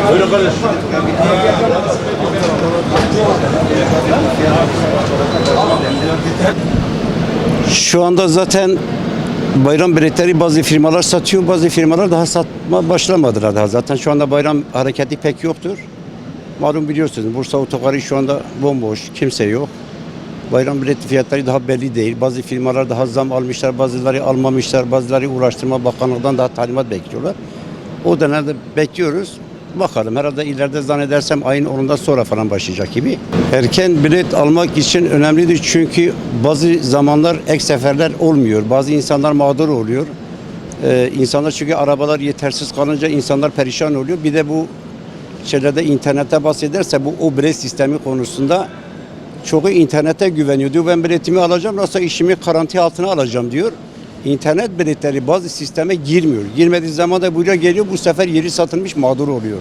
Buyurun kardeş. Şu anda zaten bayram biletleri bazı firmalar satıyor, bazı firmalar daha satma başlamadılar daha. Zaten şu anda bayram hareketi pek yoktur. Malum biliyorsunuz Bursa otogarı şu anda bomboş, kimse yok. Bayram bilet fiyatları daha belli değil. Bazı firmalar daha zam almışlar, bazıları almamışlar, bazıları Ulaştırma Bakanlığı'ndan daha talimat bekliyorlar. O dönemde bekliyoruz. Bakalım herhalde ileride zannedersem ayın 10'undan sonra falan başlayacak gibi. Erken bilet almak için önemlidir çünkü bazı zamanlar ek seferler olmuyor. Bazı insanlar mağdur oluyor. İnsanlar çünkü arabalar yetersiz kalınca insanlar perişan oluyor. Bir de bu şeylerde internete bahsederse bu o bilet sistemi konusunda çoğu internete güveniyor. Diyor ben biletimi alacağım nasıl işimi garanti altına alacağım diyor. İnternet biletleri bazı sisteme girmiyor. Girmediği zaman da buraya geliyor. Bu sefer yeri satılmış mağdur oluyor.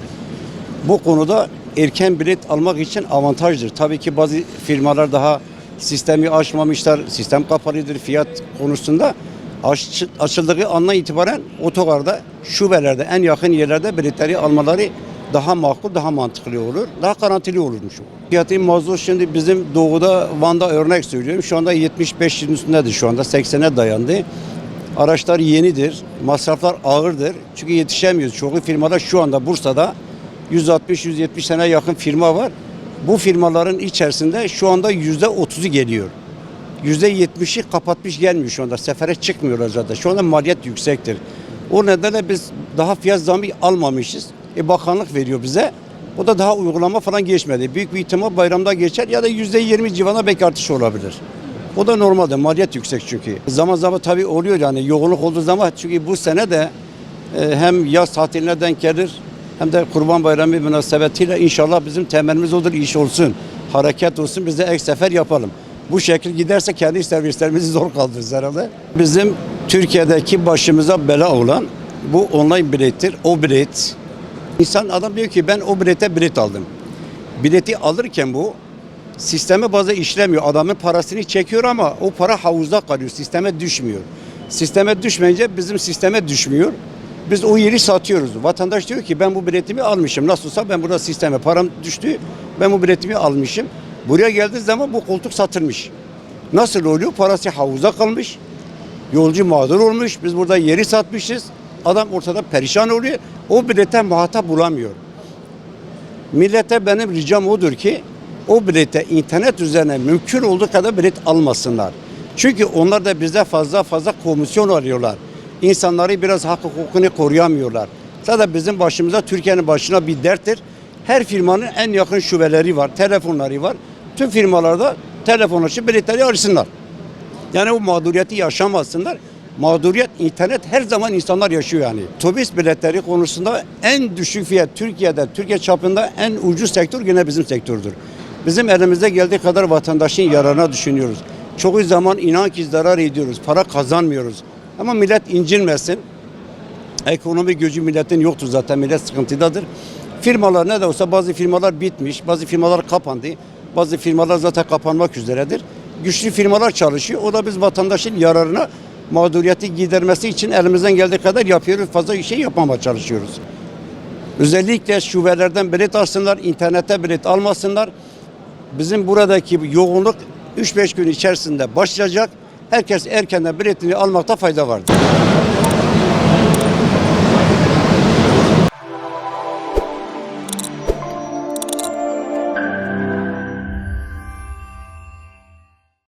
Bu konuda erken bilet almak için avantajdır. Tabii ki bazı firmalar daha sistemi açmamışlar. Sistem kapalıdır fiyat konusunda. Açıldığı andan itibaren otogarda, şubelerde, en yakın yerlerde biletleri almaları daha makul, daha mantıklı olur. Daha garantili olurmuş. Fiyatı mazot şimdi bizim doğuda Van'da örnek söylüyorum. Şu anda 75'in üstündedir şu anda 80'e dayandı. Araçlar yenidir. Masraflar ağırdır. Çünkü yetişemiyoruz. Çoğu firmalar şu anda Bursa'da 160-170 sene yakın firma var. Bu firmaların içerisinde şu anda %30'u geliyor. %70'i kapatmış gelmiyor şu anda. Sefere çıkmıyorlar zaten. Şu anda maliyet yüksektir. O nedenle biz daha fiyat zammı almamışız. Bakanlık veriyor bize. O da daha uygulama falan geçmedi. Büyük bir ihtimal bayramda geçer ya da %20 civarında belki artış olabilir. O da normalde. Maliyet yüksek çünkü. Zaman zaman tabii oluyor yani yoğunluk olduğu zaman çünkü bu sene de hem yaz tatiline denk gelir hem de Kurban Bayramı münasebetiyle inşallah bizim temelimiz odur iş olsun. Hareket olsun biz de ek sefer yapalım. Bu şekil giderse kendi servislerimizi zor kaldırırız herhalde. Bizim Türkiye'deki başımıza bela olan bu online bilettir. O bilet. Adam diyor ki ben o bilet aldım. Bileti alırken bu sisteme bazı işlemiyor. Adamın parasını çekiyor ama o para havuzda kalıyor. Sisteme düşmüyor. Sisteme düşmeyince bizim sisteme düşmüyor. Biz o yeri satıyoruz. Vatandaş diyor ki ben bu biletimi almışım. Nasılsa ben burada sisteme param düştü. Ben bu biletimi almışım. Buraya geldiği zaman bu koltuk satılmış. Nasıl oluyor? Parası havuzda kalmış. Yolcu mağdur olmuş. Biz burada yeri satmışız. Adam ortada perişan oluyor. O bilete muhatap bulamıyor. Millete benim ricam odur ki o bilete internet üzerine mümkün olduğu kadar bilet almasınlar. Çünkü onlar da bize fazla komisyon alıyorlar. İnsanları biraz hak hukukunu koruyamıyorlar. Zaten bizim başımıza Türkiye'nin başına bir derttir. Her firmanın en yakın şubeleri var, telefonları var. Tüm firmalarda telefon açıp biletleri alsınlar. Yani o mağduriyeti yaşamasınlar. Mağduriyet internet her zaman insanlar yaşıyor yani. Otobüs biletleri konusunda en düşük fiyat Türkiye çapında en ucuz sektör yine bizim sektördür. Bizim elimizde geldiği kadar vatandaşın yararına düşünüyoruz. Çoğu zaman inan ki zarar ediyoruz, para kazanmıyoruz. Ama millet incinmesin. Ekonomi gücü milletin yoktur zaten, millet sıkıntıdadır. Firmalar ne de olsa bazı firmalar bitmiş, bazı firmalar kapandı. Bazı firmalar zaten kapanmak üzeredir. Güçlü firmalar çalışıyor. O da biz vatandaşın yararına mağduriyeti gidermesi için elimizden geldiği kadar yapıyoruz. Fazla şey yapmamaya çalışıyoruz. Özellikle şubelerden bilet alsınlar, internete bilet almasınlar. Bizim buradaki yoğunluk 3-5 gün içerisinde başlayacak. Herkes erkenden biletini almakta fayda vardır.